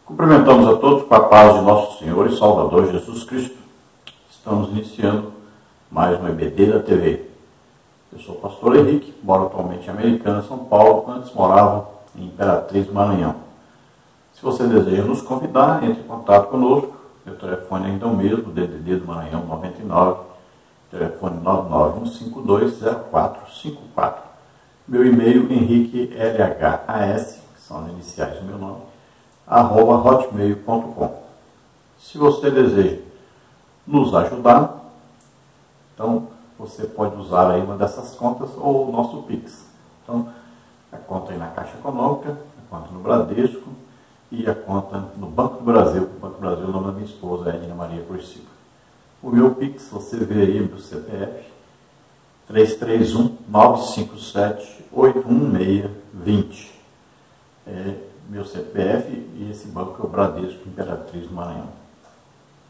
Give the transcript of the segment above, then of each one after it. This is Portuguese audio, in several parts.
Cumprimentamos a todos com a paz de nosso Senhor e Salvador Jesus Cristo. Estamos iniciando mais um EBD da TV. Eu sou o pastor Henrique, moro atualmente em Americana, São Paulo, antes morava em Imperatriz, Maranhão. Se você deseja nos convidar, entre em contato conosco. Meu telefone ainda é o mesmo, DDD do Maranhão 99, telefone 991520454. Meu e-mail, henriquelhas, que são as iniciais do meu nome, @hotmail.com. Se você deseja nos ajudar, então você pode usar aí uma dessas contas ou o nosso Pix. Então, a conta aí na Caixa Econômica, a conta no Bradesco e a conta no Banco do Brasil. O Banco do Brasil, o nome da minha esposa é Nina Maria Curcica. O meu Pix, você vê aí meu CPF, 331-957-81620. É meu CPF e esse banco é o Bradesco Imperatriz do Maranhão.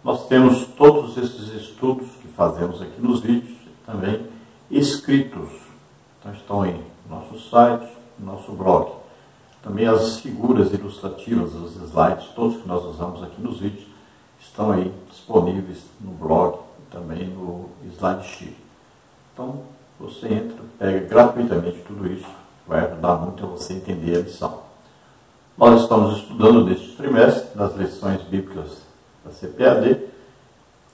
Nós temos todos esses estudos que fazemos aqui nos vídeos, também escritos. Então estão aí no nosso site, no nosso blog. Também as figuras ilustrativas, os slides, todos que nós usamos aqui nos vídeos, estão aí disponíveis no blog e também no SlideSheet. Então, você entra, pega gratuitamente tudo isso, vai ajudar muito a você entender a lição. Nós estamos estudando neste trimestre, nas lições bíblicas da CPAD,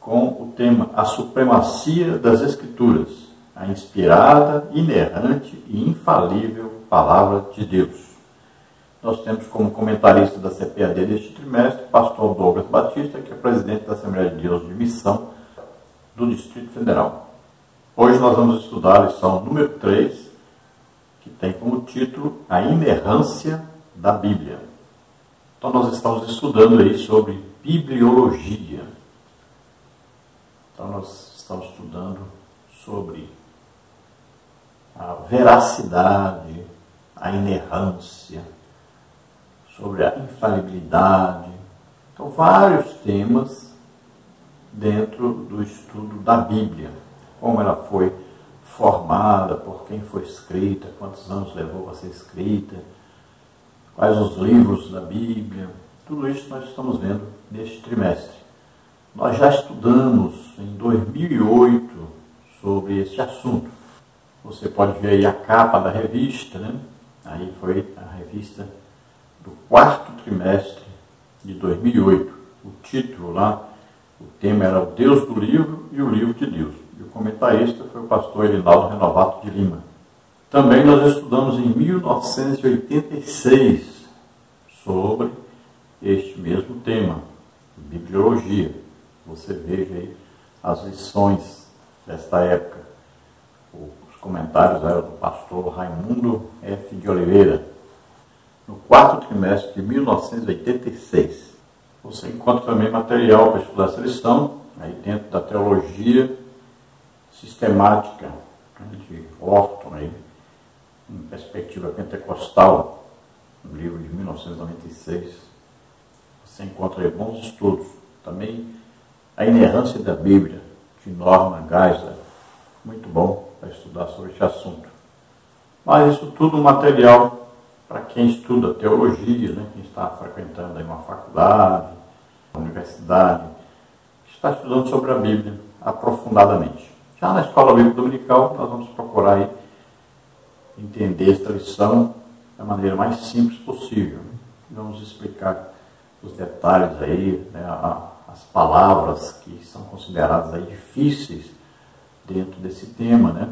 com o tema A Supremacia das Escrituras, a inspirada, inerrante e infalível Palavra de Deus. Nós temos como comentarista da CPAD deste trimestre o pastor Douglas Batista, que é presidente da Assembleia de Deus de Missão do Distrito Federal. Hoje nós vamos estudar a lição número 3, que tem como título A Inerrância da Bíblia. Então nós estamos estudando aí sobre bibliologia. Então nós estamos estudando sobre a veracidade, a inerrância, sobre a infalibilidade. Então vários temas dentro do estudo da Bíblia. Como ela foi formada, por quem foi escrita, quantos anos levou para ser escrita, quais os livros da Bíblia, tudo isso nós estamos vendo neste trimestre. Nós já estudamos em 2008 sobre esse assunto. Você pode ver aí a capa da revista, né? Aí foi a revista do 4º trimestre de 2008. O título lá, o tema era O Deus do Livro e o Livro de Deus. E o comentarista foi o pastor Elinaldo Renovato de Lima. Também nós estudamos em 1986 sobre este mesmo tema, bibliologia. Você veja aí as lições desta época. Os comentários eram do pastor Raimundo F. de Oliveira. No 4º trimestre de 1986. Você encontra também material para estudar essa lição, aí dentro da teologia sistemática de Orton, aí, em perspectiva pentecostal, um livro de 1996. Você encontra aí bons estudos. Também A Inerrância da Bíblia, de Norman Geisler. Muito bom para estudar sobre esse assunto. Mas isso tudo material para quem estuda teologia, né? Quem está frequentando aí uma faculdade, uma universidade, está estudando sobre a Bíblia aprofundadamente. Já na Escola Bíblica Dominical, nós vamos procurar aí entender esta lição da maneira mais simples possível. Vamos explicar os detalhes aí, né, as palavras que são consideradas aí difíceis dentro desse tema, né,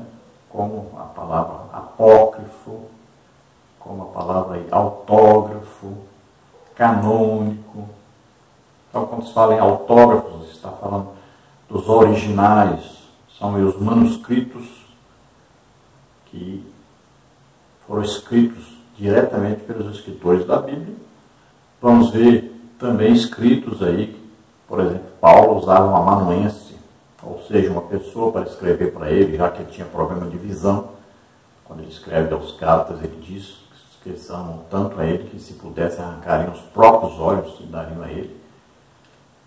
como a palavra apócrifo, como a palavra aí, autógrafo, canônico. Então, quando se fala em autógrafos, se está falando dos originais, são os manuscritos que foram escritos diretamente pelos escritores da Bíblia. Vamos ver também escritos aí, por exemplo, Paulo usava um amanuense, ou seja, uma pessoa para escrever para ele, já que ele tinha problema de visão. Quando ele escreve aos Gálatas, ele diz que eles amam tanto a ele que, se pudesse, arrancariam os próprios olhos e dariam a ele.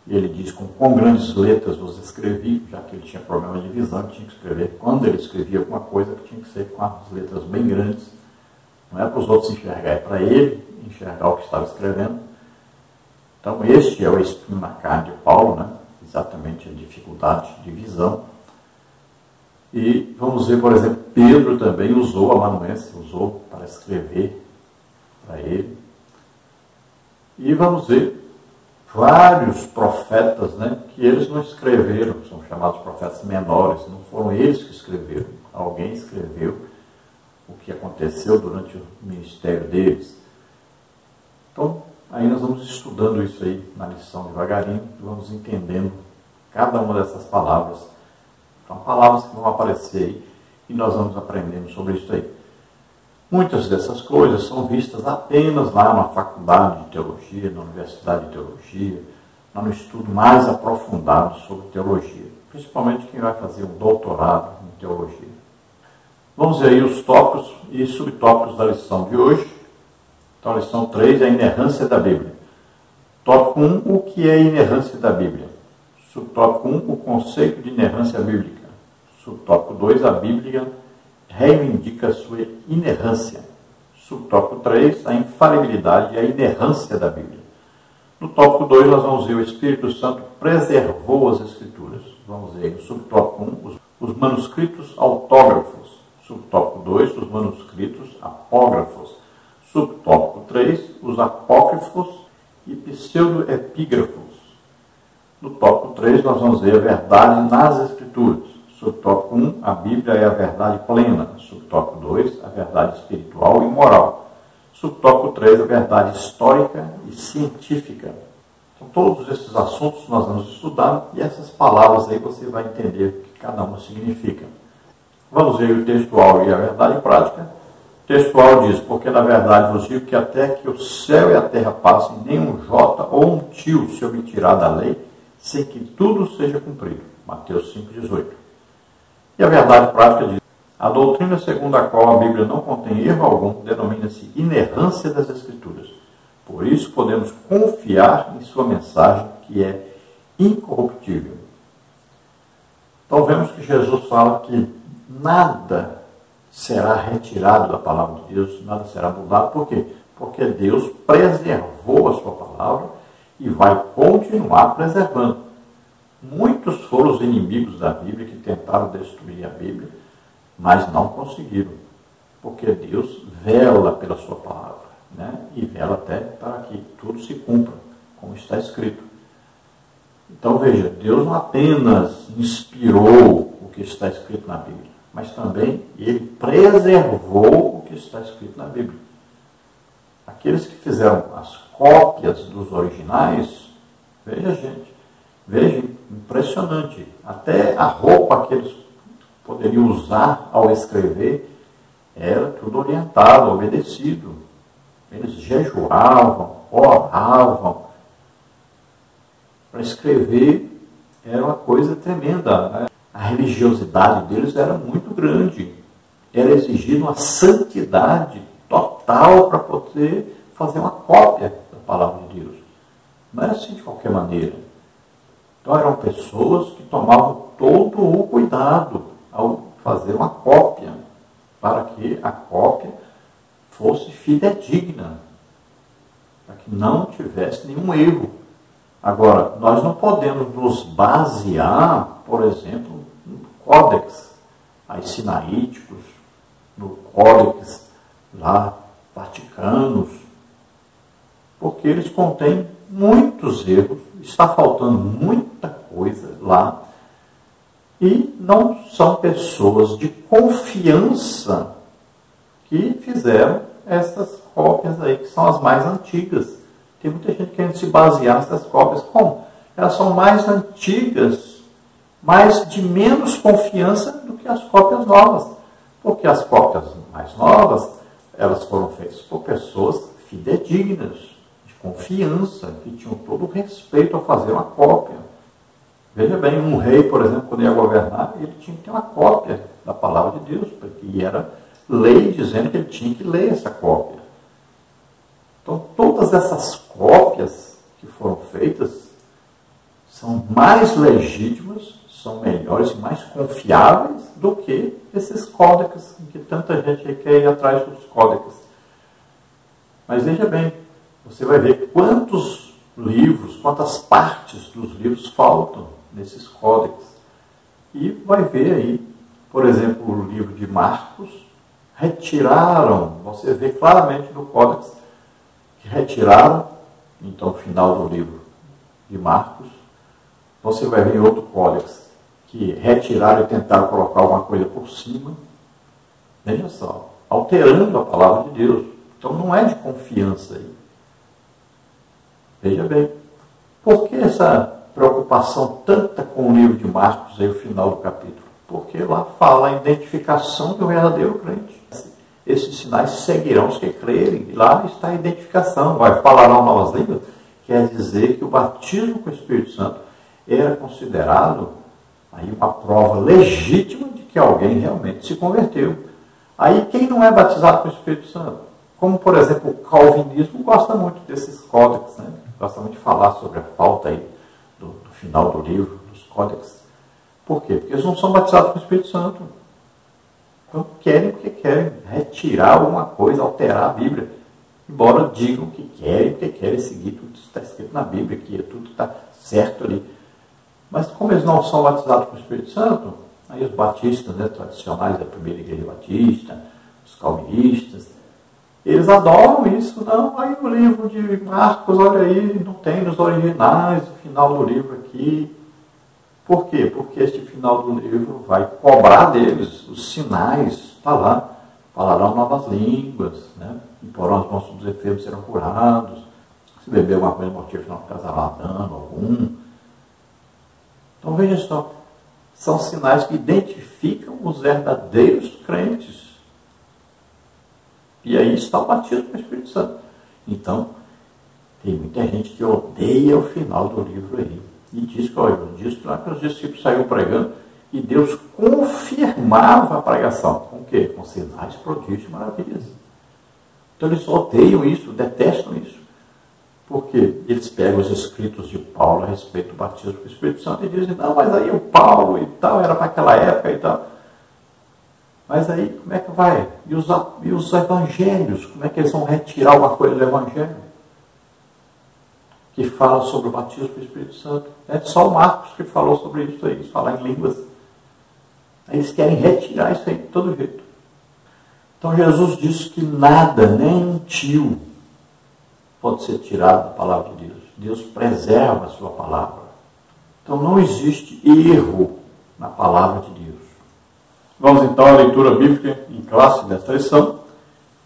E ele diz com quão grandes letras vos escrevi, já que ele tinha problema de visão, ele tinha que escrever. Quando ele escrevia alguma coisa, que tinha que ser com as letras bem grandes. Não é para os outros enxergar, é para ele enxergar o que estava escrevendo. Então, este é o espinho na carne de Paulo, né? Exatamente a dificuldade de visão. E vamos ver, por exemplo, Pedro também usou a amanuense, usou para escrever para ele. E vamos ver vários profetas, né, que eles não escreveram, são chamados profetas menores, não foram eles que escreveram, alguém escreveu o que aconteceu durante o ministério deles. Então, aí nós vamos estudando isso aí na lição devagarinho, vamos entendendo cada uma dessas palavras. São palavras que vão aparecer aí e nós vamos aprendendo sobre isso aí. Muitas dessas coisas são vistas apenas lá na faculdade de teologia, na universidade de teologia, no estudo mais aprofundado sobre teologia, principalmente quem vai fazer um doutorado em teologia. Vamos ver aí os tópicos e subtópicos da lição de hoje. Então, a lição 3 é a inerrância da Bíblia. Tópico 1, o que é a inerrância da Bíblia? Subtópico 1, o conceito de inerrância bíblica. Subtópico 2, a Bíblia reivindica a sua inerrância. Subtópico 3, a infalibilidade e a inerrância da Bíblia. No tópico 2, nós vamos ver o Espírito Santo preservou as Escrituras. Vamos ver no subtópico 1, os manuscritos autógrafos. Subtópico 2, os manuscritos apógrafos. Subtópico 3, os apócrifos e pseudoepígrafos. No tópico 3, nós vamos ver a verdade nas Escrituras. Subtópico 1, a Bíblia é a verdade plena. Subtópico 2, a verdade espiritual e moral. Subtópico 3, a verdade histórica e científica. Então, todos esses assuntos nós vamos estudar e essas palavras aí você vai entender o que cada uma significa. Vamos ver o textual e a verdade prática. O textual diz, porque na verdade vos digo que até que o céu e a terra passem, nenhum jota ou um tio se omitirá da lei, sem que tudo seja cumprido. Mateus 5,18. E a verdade prática diz, a doutrina segundo a qual a Bíblia não contém erro algum denomina-se inerrância das Escrituras. Por isso podemos confiar em sua mensagem, que é incorruptível. Então vemos que Jesus fala que nada será retirado da palavra de Deus, nada será mudado. Por quê? Porque Deus preservou a sua palavra e vai continuar preservando. Muitos foram os inimigos da Bíblia que tentaram destruir a Bíblia, mas não conseguiram, porque Deus vela pela sua palavra, né? E vela até para que tudo se cumpra, como está escrito. Então veja, Deus não apenas inspirou o que está escrito na Bíblia, mas também Ele preservou o que está escrito na Bíblia. Aqueles que fizeram as cópias dos originais, veja gente, veja, impressionante, até a roupa que eles poderiam usar ao escrever era tudo orientado, obedecido. Eles jejuavam, oravam. Para escrever era uma coisa tremenda, né? A religiosidade deles era muito grande. Era exigida uma santidade total para poder fazer uma cópia da palavra de Deus. Não era assim de qualquer maneira. Então eram pessoas que tomavam todo o cuidado ao fazer uma cópia, para que a cópia fosse fidedigna, para que não tivesse nenhum erro. Agora, nós não podemos nos basear, por exemplo, no Códex aí sinaíticos, no Códex lá vaticanos, porque eles contêm muitos erros, está faltando muita coisa lá, e não são pessoas de confiança que fizeram essas cópias aí, que são as mais antigas. Tem muita gente querendo se basear nessas cópias. Como? Elas são mais antigas, mas de menos confiança do que as cópias novas. Porque as cópias mais novas, elas foram feitas por pessoas fidedignas, de confiança, que tinham todo o respeito ao fazer uma cópia. Veja bem, um rei, por exemplo, quando ia governar, ele tinha que ter uma cópia da palavra de Deus, porque era lei dizendo que ele tinha que ler essa cópia. Então, todas essas cópias que foram feitas são mais legítimas, são melhores e mais confiáveis do que esses códex, que tanta gente quer ir atrás dos códex. Mas veja bem, você vai ver quantos livros, quantas partes dos livros faltam nesses códex. E vai ver aí, por exemplo, o livro de Marcos, retiraram, você vê claramente no códex, que retiraram, então, o final do livro de Marcos, você vai ver em outro códex, que retiraram e tentaram colocar alguma coisa por cima, veja só, alterando a palavra de Deus. Então não é de confiança aí. Veja bem, por que essa preocupação tanta com o livro de Marcos, aí o final do capítulo? Porque lá fala a identificação do verdadeiro crente. Esses sinais seguirão os que crerem. E lá está a identificação. Vai falarão novas línguas. Quer dizer que o batismo com o Espírito Santo era considerado aí uma prova legítima de que alguém realmente se converteu. Aí quem não é batizado com o Espírito Santo? Como, por exemplo, o calvinismo gosta muito desses códex, né? Gosta muito de falar sobre a falta aí do final do livro, dos códex. Por quê? Porque eles não são batizados com o Espírito Santo. Então querem porque querem retirar alguma coisa, alterar a Bíblia. Embora digam que querem, porque querem seguir tudo que está escrito na Bíblia, que tudo está certo ali. Mas como eles não são batizados com o Espírito Santo, aí os batistas, né, tradicionais da primeira igreja batista, os calvinistas, eles adoram isso. Não, aí o livro de Marcos, olha aí, não tem nos originais o final do livro aqui. Por quê? Porque este final do livro vai cobrar deles os sinais, está lá. Falarão novas línguas, né? Imporão as mãos dos enfermos, serão curados. Se beber alguma coisa mortífera, não casará dano algum. Então veja só, são sinais que identificam os verdadeiros crentes. E aí está o batismo com o Espírito Santo. Então, tem muita gente que odeia o final do livro aí. E diz que, olha, diz que lá que os discípulos saíram pregando e Deus confirmava a pregação. Com o quê? Com sinais, prodígios e maravilhas. Então eles odeiam isso, detestam isso. Porque eles pegam os escritos de Paulo a respeito do batismo com o Espírito Santo e dizem, não, mas aí o Paulo e tal, era para aquela época e tal. Mas aí, como é que vai? E os evangelhos? Como é que eles vão retirar alguma coisa do evangelho? Que fala sobre o batismo com o Espírito Santo. É só o Marcos que falou sobre isso aí, falar em línguas. Aí eles querem retirar isso aí de todo jeito. Então Jesus disse que nada, nem um tio, pode ser tirado da palavra de Deus. Deus preserva a sua palavra. Então não existe erro na palavra de Deus. Vamos então à leitura bíblica em classe desta lição,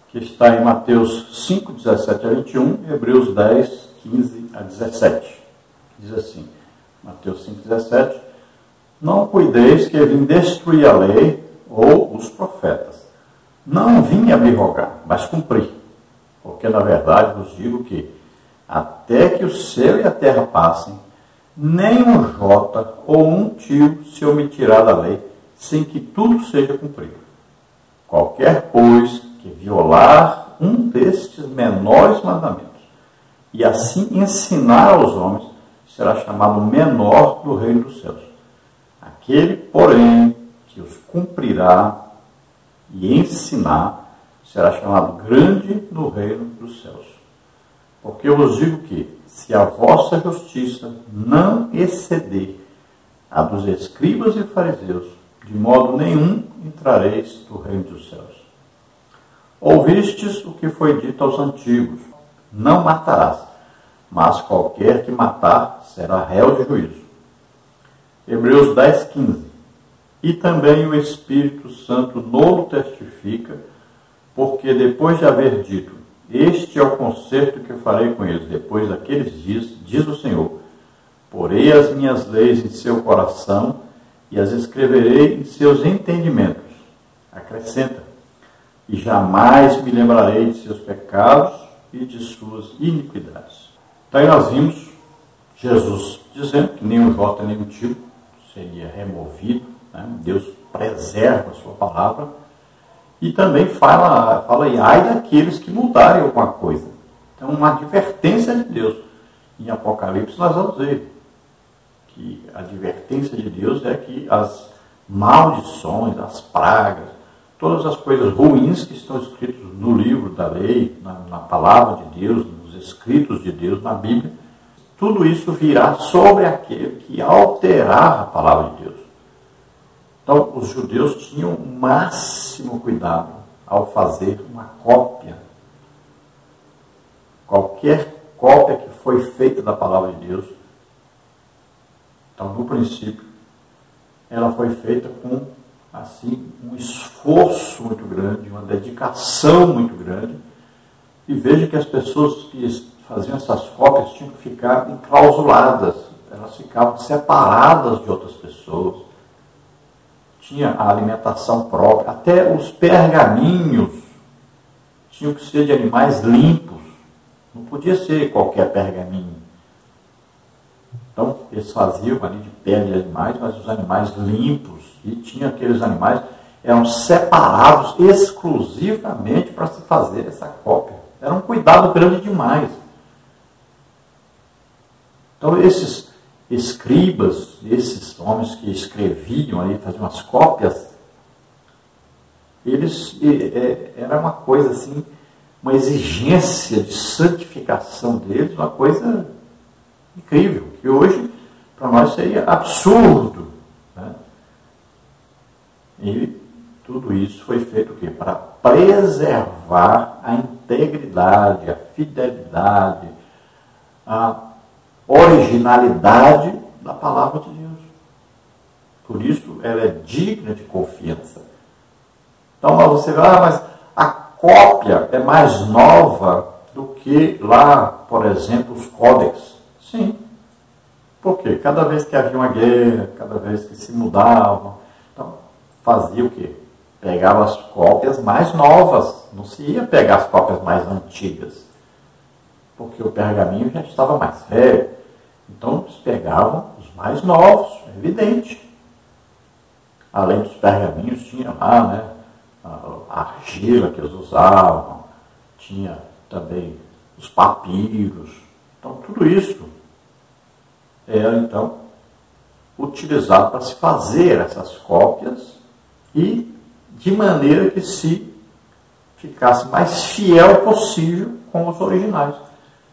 que está em Mateus 5, 17 a 21, e Hebreus 10, 15 a 17. Diz assim, Mateus 5, 17, não cuideis que vim destruir a lei ou os profetas. Não vim abrogar, mas cumprir. Porque, na verdade, vos digo que, até que o céu e a terra passem, nem um jota ou um tio se omitirá da lei, sem que tudo seja cumprido. Qualquer, pois, que violar um destes menores mandamentos, e assim ensinar aos homens, será chamado menor do reino dos céus. Aquele, porém, que os cumprirá e ensinar, será chamado grande no reino dos céus. Porque eu vos digo que, se a vossa justiça não exceder a dos escribas e fariseus, de modo nenhum entrareis no reino dos céus. Ouvistes o que foi dito aos antigos, não matarás, mas qualquer que matar será réu de juízo. Hebreus 10, 15. E também o Espírito Santo nolo testifica, porque depois de haver dito, este é o concerto que farei com eles depois daqueles dias, diz o Senhor, porei as minhas leis em seu coração e as escreverei em seus entendimentos. Acrescenta, e jamais me lembrarei de seus pecados e de suas iniquidades. Então aí nós vimos Jesus dizendo que nem um jota nem um tio seria removido, né? Deus preserva a sua palavra, e também fala e ai daqueles que mudarem alguma coisa. Então uma advertência de Deus. Em Apocalipse nós vamos ver que a advertência de Deus é que as maldições, as pragas, todas as coisas ruins que estão escritas no livro da lei, na palavra de Deus, nos escritos de Deus, na Bíblia, tudo isso virá sobre aquele que alterar a palavra de Deus. Então, os judeus tinham o máximo cuidado ao fazer uma cópia. Qualquer cópia que foi feita da palavra de Deus, então, no princípio, ela foi feita com, assim, um esforço muito grande, uma dedicação muito grande. E veja que as pessoas que faziam essas cópias tinham que ficar enclausuladas, elas ficavam separadas de outras pessoas. Tinha a alimentação própria, até os pergaminhos tinham que ser de animais limpos, não podia ser qualquer pergaminho. Então, eles faziam ali de pele de animais, mas os animais limpos, e tinha aqueles animais, eram separados exclusivamente para se fazer essa cópia. Era um cuidado grande demais. Então, esses escribas, esses homens que escreviam ali, faziam as cópias, eles, era uma coisa assim, uma exigência de santificação deles, uma coisa incrível, que hoje para nós seria absurdo, né? E tudo isso foi feito o quê? Para preservar a integridade, a fidelidade, a originalidade da palavra de Deus. Por isso ela é digna de confiança. Então você vê, mas a cópia é mais nova do que lá, por exemplo, os códex. Sim. Por quê? Cada vez que havia uma guerra, cada vez que se mudavam, então fazia o quê? Pegava as cópias mais novas, não se ia pegar as cópias mais antigas, porque o pergaminho já estava mais velho. Então eles pegavam os mais novos, é evidente. Além dos pergaminhos, tinha lá, né, a argila que eles usavam, tinha também os papiros. Então tudo isso era então utilizado para se fazer essas cópias e de maneira que se ficasse mais fiel possível com os originais.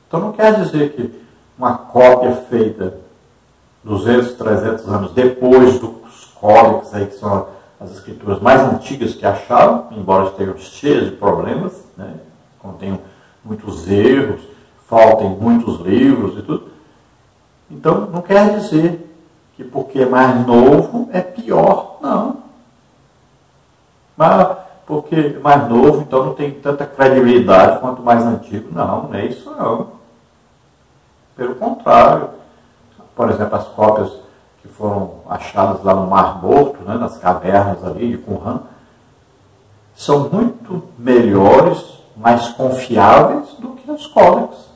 Então não quer dizer que uma cópia feita 200, 300 anos depois dos códex, aí, que são as escrituras mais antigas que acharam, embora estejam cheias de problemas, né, contenham muitos erros, faltem muitos livros e tudo. Então não quer dizer que porque é mais novo é pior, não. Mas porque mais novo, então não tem tanta credibilidade quanto mais antigo. Não, não é isso não. Pelo contrário. Por exemplo, as cópias que foram achadas lá no Mar Morto, né, nas cavernas ali de Qumran, são muito melhores, mais confiáveis do que os códex.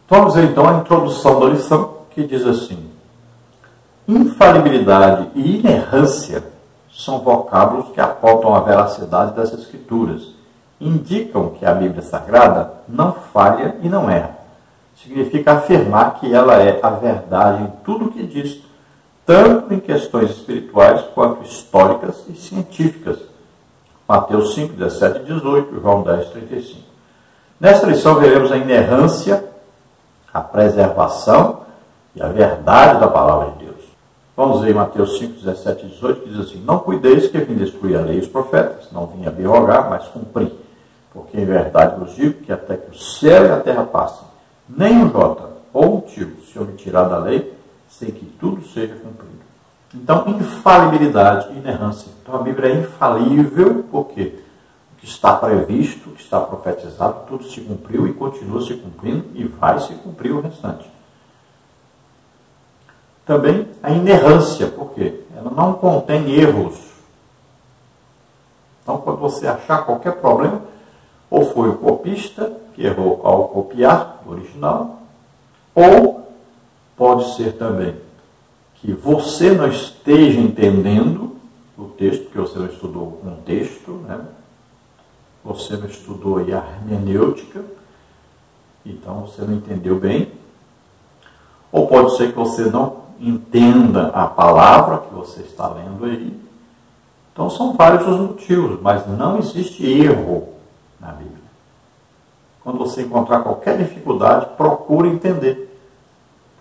Vamos ver então a introdução da lição, que diz assim: infalibilidade e inerrância são vocábulos que apontam a veracidade das Escrituras. Indicam que a Bíblia Sagrada não falha e não erra. Significa afirmar que ela é a verdade em tudo o que diz, tanto em questões espirituais quanto históricas e científicas. Mateus 5, 17 e 18, João 10, 35. Nesta lição veremos a inerrância, a preservação e a verdade da palavra de Deus. Vamos ver Mateus 5, 17 e 18, que diz assim: não cuideis que vim destruir a lei e os profetas, não vim abrogar, mas cumprir. Porque em verdade vos digo que até que o céu e a terra passem, nem um jota ou um tio se omitirá da lei, sem que tudo seja cumprido. Então, infalibilidade e inerrância. Então, a Bíblia é infalível, porque o que está previsto, o que está profetizado, tudo se cumpriu e continua se cumprindo e vai se cumprir o restante. Também a inerrância, porque ela não contém erros. Então, quando você achar qualquer problema, ou foi o copista que errou ao copiar o original, ou pode ser também que você não esteja entendendo o texto, porque você não estudou o contexto, né? Você não estudou a hermenêutica, então você não entendeu bem. Ou pode ser que você não entenda a palavra que você está lendo aí. Então são vários os motivos, mas não existe erro na Bíblia. Quando você encontrar qualquer dificuldade, procure entender.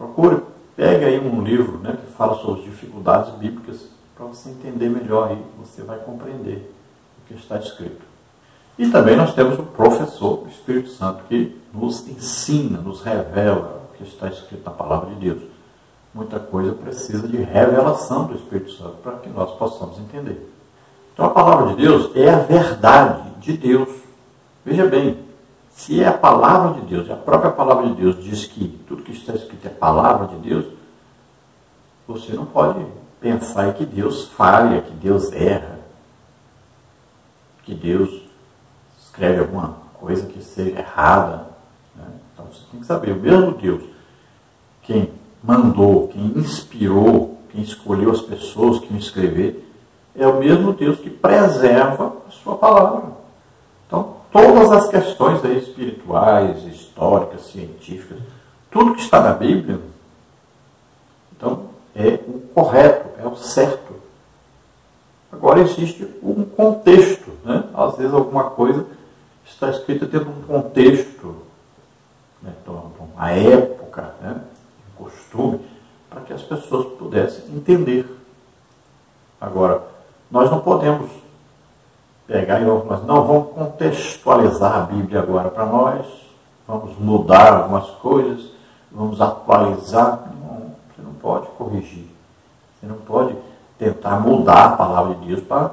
Procure, pegue aí um livro, né, que fala sobre as dificuldades bíblicas, para você entender melhor aí, você vai compreender o que está escrito. E também nós temos o professor, o Espírito Santo, que nos ensina, nos revela o que está escrito na palavra de Deus. Muita coisa precisa de revelação do Espírito Santo para que nós possamos entender. Então a palavra de Deus é a verdade de Deus. Veja bem, se é a palavra de Deus, e a própria palavra de Deus diz que tudo que está escrito é palavra de Deus, você não pode pensar que Deus falha, que Deus erra, que Deus escreve alguma coisa que seja errada. Né? Então você tem que saber, o mesmo Deus, quem mandou, quem inspirou, quem escolheu as pessoas que iam escrever, é o mesmo Deus que preserva a sua palavra. Então, todas as questões aí espirituais, históricas, científicas, tudo que está na Bíblia, então, é o correto, é o certo. Agora existe um contexto, né? Às vezes alguma coisa está escrita dentro de um contexto, né? Então, a época, né? Um costume, para que as pessoas pudessem entender. Agora, nós não podemos pegar e vamos contextualizar a Bíblia agora para nós, vamos mudar algumas coisas, vamos atualizar. Não, você não pode corrigir, você não pode tentar mudar a palavra de Deus para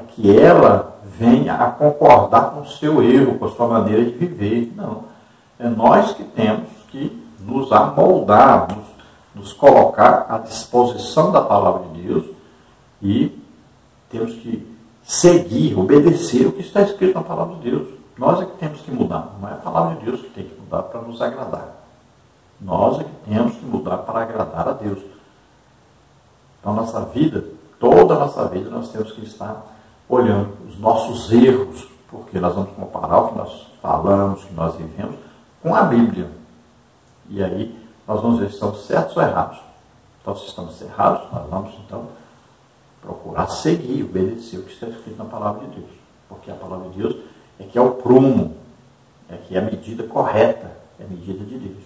que ela venha a concordar com o seu erro, com a sua maneira de viver. Não, é nós que temos que nos amoldar, nos colocar à disposição da palavra de Deus e temos que seguir, obedecer o que está escrito na palavra de Deus. Nós é que temos que mudar, não é a palavra de Deus que tem que mudar para nos agradar. Nós é que temos que mudar para agradar a Deus. Então, nossa vida, toda a nossa vida, nós temos que estar olhando os nossos erros, porque nós vamos comparar o que nós falamos, o que nós vivemos, com a Bíblia. E aí, nós vamos ver se estamos certos ou errados. Então, se estamos errados, nós vamos, então, procurar seguir, obedecer o que está escrito na palavra de Deus. Porque a palavra de Deus é que é o prumo, é que é a medida correta, é a medida de Deus.